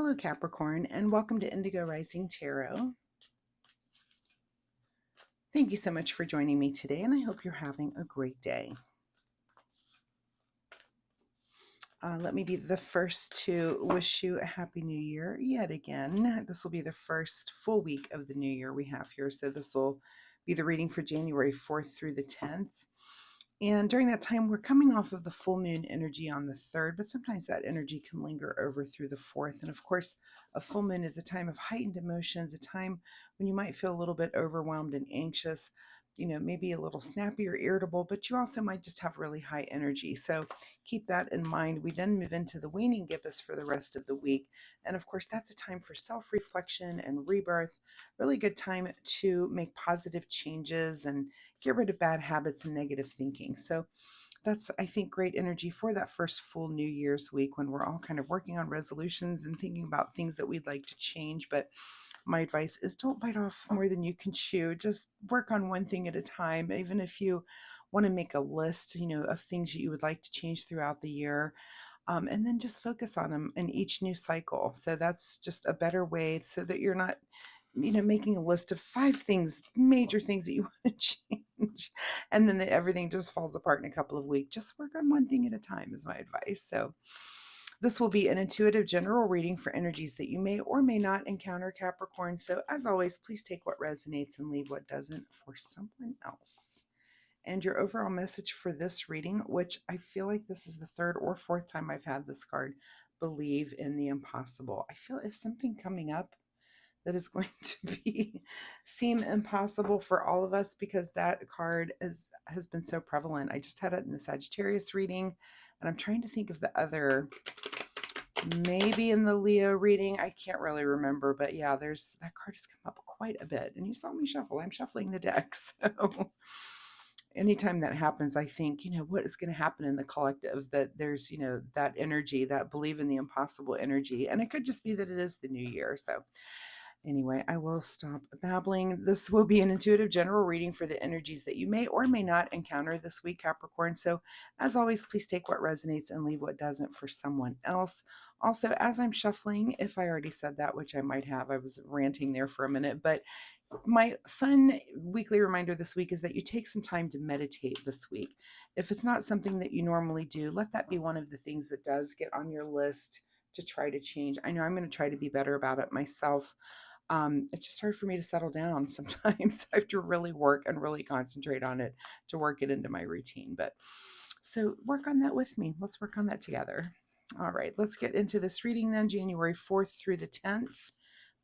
Hello, Capricorn, and welcome to Indigo Rising Tarot. Thank you so much for joining me today, and I hope you're having a great day. Let me be the first to wish you a happy new year yet again. This will be the first full week of the new year we have here, so this will be the reading for January 4th through the 10th. And during that time, we're coming off of the full moon energy on the 3rd, but sometimes that energy can linger over through the 4th. And of course, a full moon is a time of heightened emotions, a time when you might feel a little bit overwhelmed and anxious, maybe a little snappy or irritable, but you also might just have really high energy. So keep that in mind. We then move into the waning gibbous for the rest of the week. And of course, that's a time for self-reflection and rebirth. Really good time to make positive changes and get rid of bad habits and negative thinking. So that's, I think, great energy for that first full New Year's week when we're all kind of working on resolutions and thinking about things that we'd like to change. But my advice is don't bite off more than you can chew. Just work on one thing at a time. Even if you want to make a list, of things that you would like to change throughout the year. And then just focus on them in each new cycle. So that's just a better way so that you're not making a list of 5 things, major things that you want to change, and then everything just falls apart in a couple of weeks. Just work on one thing at a time is my advice. So this will be an intuitive general reading for energies that you may or may not encounter, Capricorn. So as always, please take what resonates and leave what doesn't for someone else. And your overall message for this reading, which I feel like this is the 3rd or 4th time I've had this card, believe in the impossible. I feel is something coming up that is going to seem impossible for all of us because that card has been so prevalent. I just had it in the Sagittarius reading, and I'm trying to think of the other, maybe in the Leo reading. I can't really remember, but yeah, that card has come up quite a bit. And you saw me shuffle. I'm shuffling the deck. So anytime that happens, I think, what is going to happen in the collective, that there's, that energy, that believe in the impossible energy. And it could just be that it is the new year. So anyway, I will stop babbling. This will be an intuitive general reading for the energies that you may or may not encounter this week, Capricorn. So as always, please take what resonates and leave what doesn't for someone else. Also, as I'm shuffling, if I already said that, which I might have, I was ranting there for a minute, but my fun weekly reminder this week is that you take some time to meditate this week. If it's not something that you normally do, let that be one of the things that does get on your list to try to change. I know I'm going to try to be better about it myself. It's just hard for me to settle down sometimes. I have to really work and really concentrate on it to work it into my routine. But so work on that with me. Let's work on that together. All right, let's get into this reading then, January 4th through the 10th.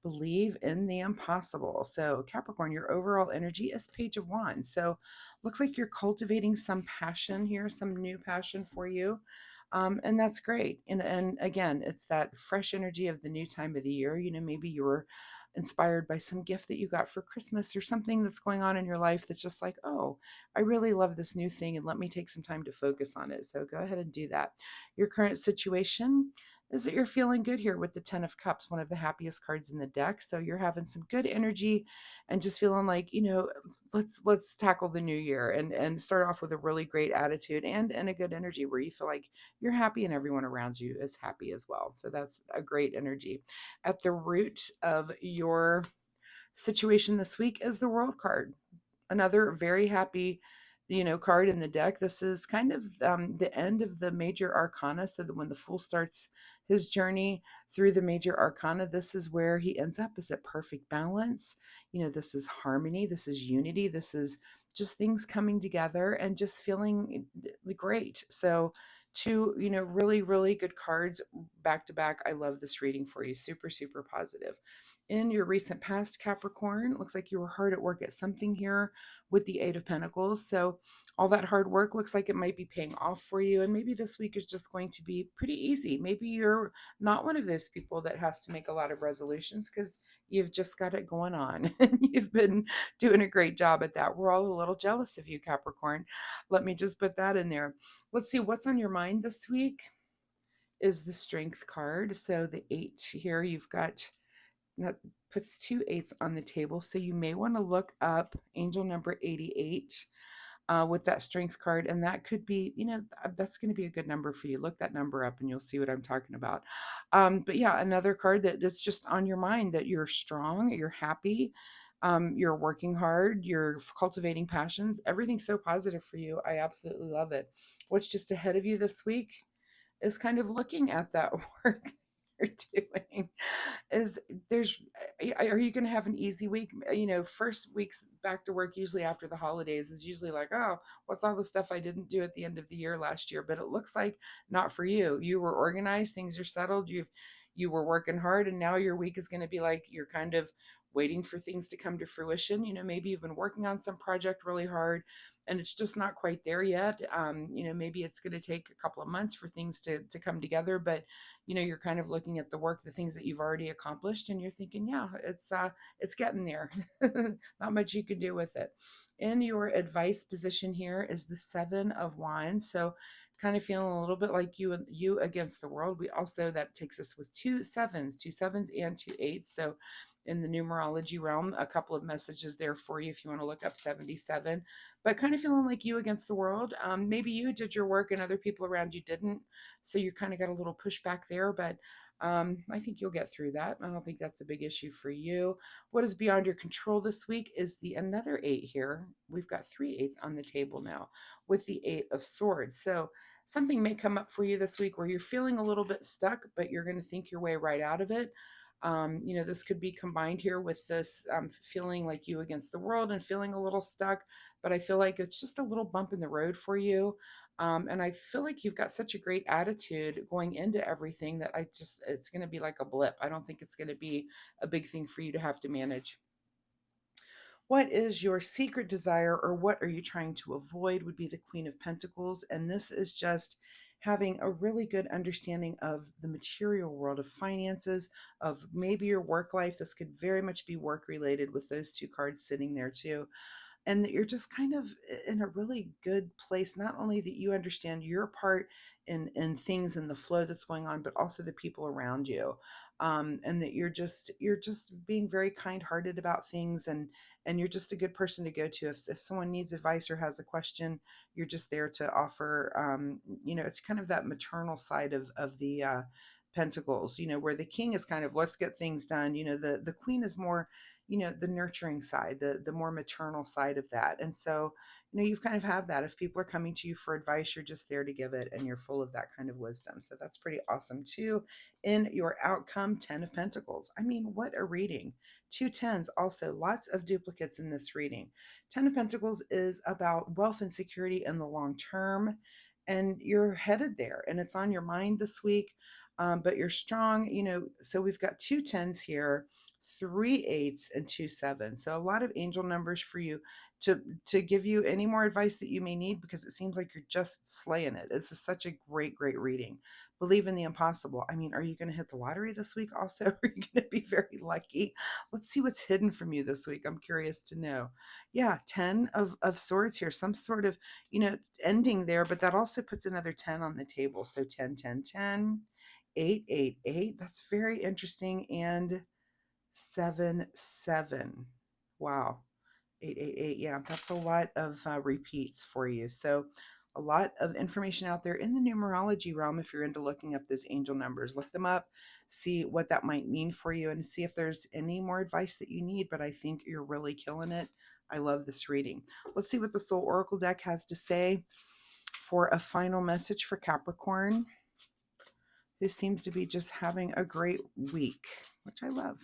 Believe in the impossible. So Capricorn, your overall energy is Page of Wands. So looks like you're cultivating some passion here, some new passion for you. And that's great. And again, it's that fresh energy of the new time of the year. Maybe you were inspired by some gift that you got for Christmas or something that's going on in your life that's just like, oh, I really love this new thing and let me take some time to focus on it. So go ahead and do that. Your current situation is that you're feeling good here with the 10 of Cups, one of the happiest cards in the deck. So you're having some good energy and just feeling like, let's tackle the new year and start off with a really great attitude and a good energy where you feel like you're happy and everyone around you is happy as well. So that's a great energy. At the root of your situation this week is the World card. Another very happy card in the deck. This is kind of the end of the major arcana, so that when the Fool starts his journey through the major arcana, this is where he ends up, is at perfect balance. This is harmony, this is unity, this is just things coming together and just feeling great. So two really, really good cards back to back. I love this reading for you. Super, super positive. In your recent past, Capricorn, looks like you were hard at work at something here with the 8 of Pentacles. So all that hard work looks like it might be paying off for you. And maybe this week is just going to be pretty easy. Maybe you're not one of those people that has to make a lot of resolutions because you've just got it going on and you've been doing a great job at that. We're all a little jealous of you, Capricorn. Let me just put that in there. Let's see what's on your mind this week is the Strength card. So the 8 here, you've got, that puts 2 8s on the table. So you may want to look up angel number 88. with that strength card. And that could be, that's going to be a good number for you. Look that number up and you'll see what I'm talking about. But yeah, another card that's just on your mind, that you're strong, you're happy, you're working hard, you're cultivating passions. Everything's so positive for you. I absolutely love it. What's just ahead of you this week is kind of looking at that work you're doing. Is there's Are you going to have an easy week? First weeks back to work, usually after the holidays, is usually like, oh, what's all the stuff I didn't do at the end of the year last year? But it looks like not for you. You were organized, things are settled, you were working hard, and now your week is going to be like you're kind of waiting for things to come to fruition. Maybe you've been working on some project really hard and it's just not quite there yet. Maybe it's going to take a couple of months for things to come together, but you're kind of looking at the work, the things that you've already accomplished, and you're thinking, yeah, it's getting there. Not much you can do with it. In your advice position here is the 7 of Wands. So kind of feeling a little bit like you against the world. We also, that takes us with 2 sevens and 2 8s. So in the numerology realm, a couple of messages there for you if you want to look up 77, but kind of feeling like you against the world. Maybe you did your work and other people around you didn't, so you kind of got a little pushback there, but I think you'll get through that. I don't think that's a big issue for you. What is beyond your control this week is the another 8 here. We've got 3 8s on the table now with the 8 of Swords. So something may come up for you this week where you're feeling a little bit stuck, but you're going to think your way right out of it. This could be combined here with this feeling like you against the world and feeling a little stuck, but I feel like it's just a little bump in the road for you. And I feel like you've got such a great attitude going into everything that it's going to be like a blip. I don't think it's going to be a big thing for you to have to manage. What is your secret desire, or what are you trying to avoid, would be the Queen of Pentacles. And this is just having a really good understanding of the material world, of finances, of maybe your work life. This could very much be work related with those two cards sitting there too, and that you're just kind of in a really good place. Not only that you understand your part in things and the flow that's going on, but also the people around you, and that you're just being very kind-hearted about things, and you're just a good person to go to if someone needs advice or has a question. You're just there to offer. It's kind of that maternal side of the pentacles, where the king is kind of let's get things done. The queen is more, the nurturing side, the more maternal side of that. And so, you've kind of have that. If people are coming to you for advice, you're just there to give it, and you're full of that kind of wisdom. So that's pretty awesome too. In your outcome, 10 of Pentacles. I mean, what a reading. 2 10s, also lots of duplicates in this reading. 10 of Pentacles is about wealth and security in the long term, and you're headed there, and it's on your mind this week. But you're strong, so we've got 2 10s here, 3 8s, and 2 7s. So a lot of angel numbers for you to give you any more advice that you may need, because it seems like you're just slaying it. This is such a great reading. Believe in the impossible. I mean, are you going to hit the lottery this week also? Are you going to be very lucky? Let's see what's hidden from you this week. I'm curious to know. Yeah, 10 of Swords here. Some sort of, ending there, but that also puts another 10 on the table. So 10, 10, 10, 8, 8, 8. That's very interesting. And 7, 7. Wow. 8, 8, 8. Yeah, that's a lot of repeats for you. So a lot of information out there in the numerology realm. If you're into looking up those angel numbers, look them up, see what that might mean for you, and see if there's any more advice that you need. But I think you're really killing it. I love this reading. Let's see what the Soul Oracle deck has to say for a final message for Capricorn, who seems to be just having a great week, which I love.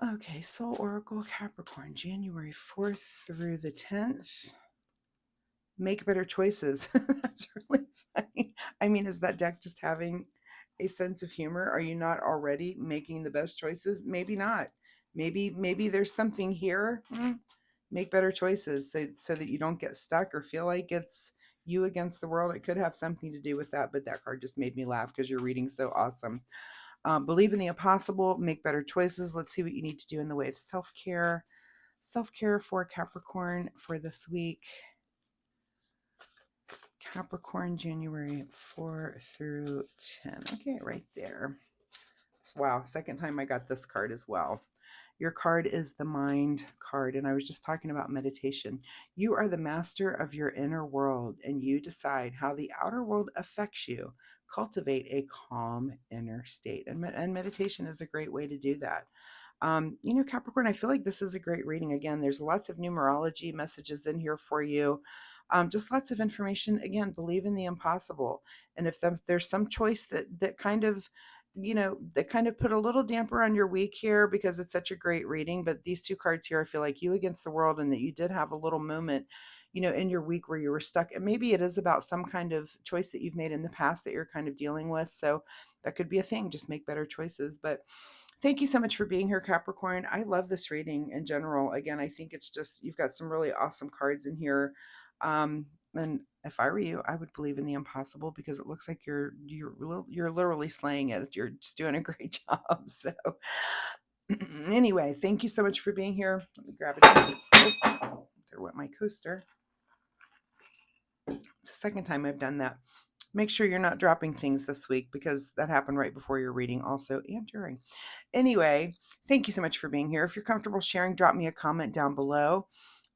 Okay, Soul Oracle Capricorn, January 4th through the 10th. Make better choices. That's really funny. I mean, is that deck just having a sense of humor? Are you not already making the best choices? Maybe not. Maybe there's something here. Make better choices so that you don't get stuck or feel like it's you against the world. It could have something to do with that, but that card just made me laugh because you're reading so awesome. Believe in the impossible, make better choices. Let's see what you need to do in the way of self-care. Self-care for Capricorn for this week. Capricorn, January 4 through 10. Okay, right there. Wow, second time I got this card as well. Your card is the mind card, and I was just talking about meditation. You are the master of your inner world, and you decide how the outer world affects you. Cultivate a calm inner state, and meditation is a great way to do that. Capricorn, I feel like this is a great reading. Again, there's lots of numerology messages in here for you. Just lots of information. Again, believe in the impossible. And if there's some choice that kind of, that kind of put a little damper on your week here because it's such a great reading. But these two cards here, I feel like you against the world, and that you did have a little moment, in your week where you were stuck. And maybe it is about some kind of choice that you've made in the past that you're kind of dealing with. So that could be a thing. Just make better choices. But thank you so much for being here, Capricorn. I love this reading in general. Again, I think it's just, you've got some really awesome cards in here. And if I were you, I would believe in the impossible because it looks like you're literally slaying it. You're just doing a great job. So anyway, thank you so much for being here. Let me grab it. Oh, there went my coaster. It's the second time I've done that. Make sure you're not dropping things this week because that happened right before your reading also and during. Anyway, thank you so much for being here. If you're comfortable sharing, drop me a comment down below.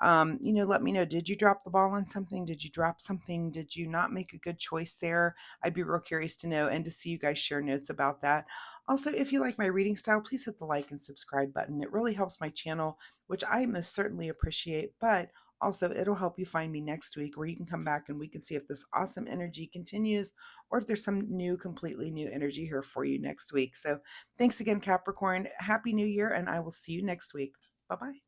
Let me know, did you drop the ball on something? Did you drop something? Did you not make a good choice there? I'd be real curious to know and to see you guys share notes about that. Also, if you like my reading style, please hit the like and subscribe button. It really helps my channel, which I most certainly appreciate, but also it'll help you find me next week where you can come back and we can see if this awesome energy continues or if there's some completely new energy here for you next week. So thanks again, Capricorn. Happy New Year, and I will see you next week. Bye-bye.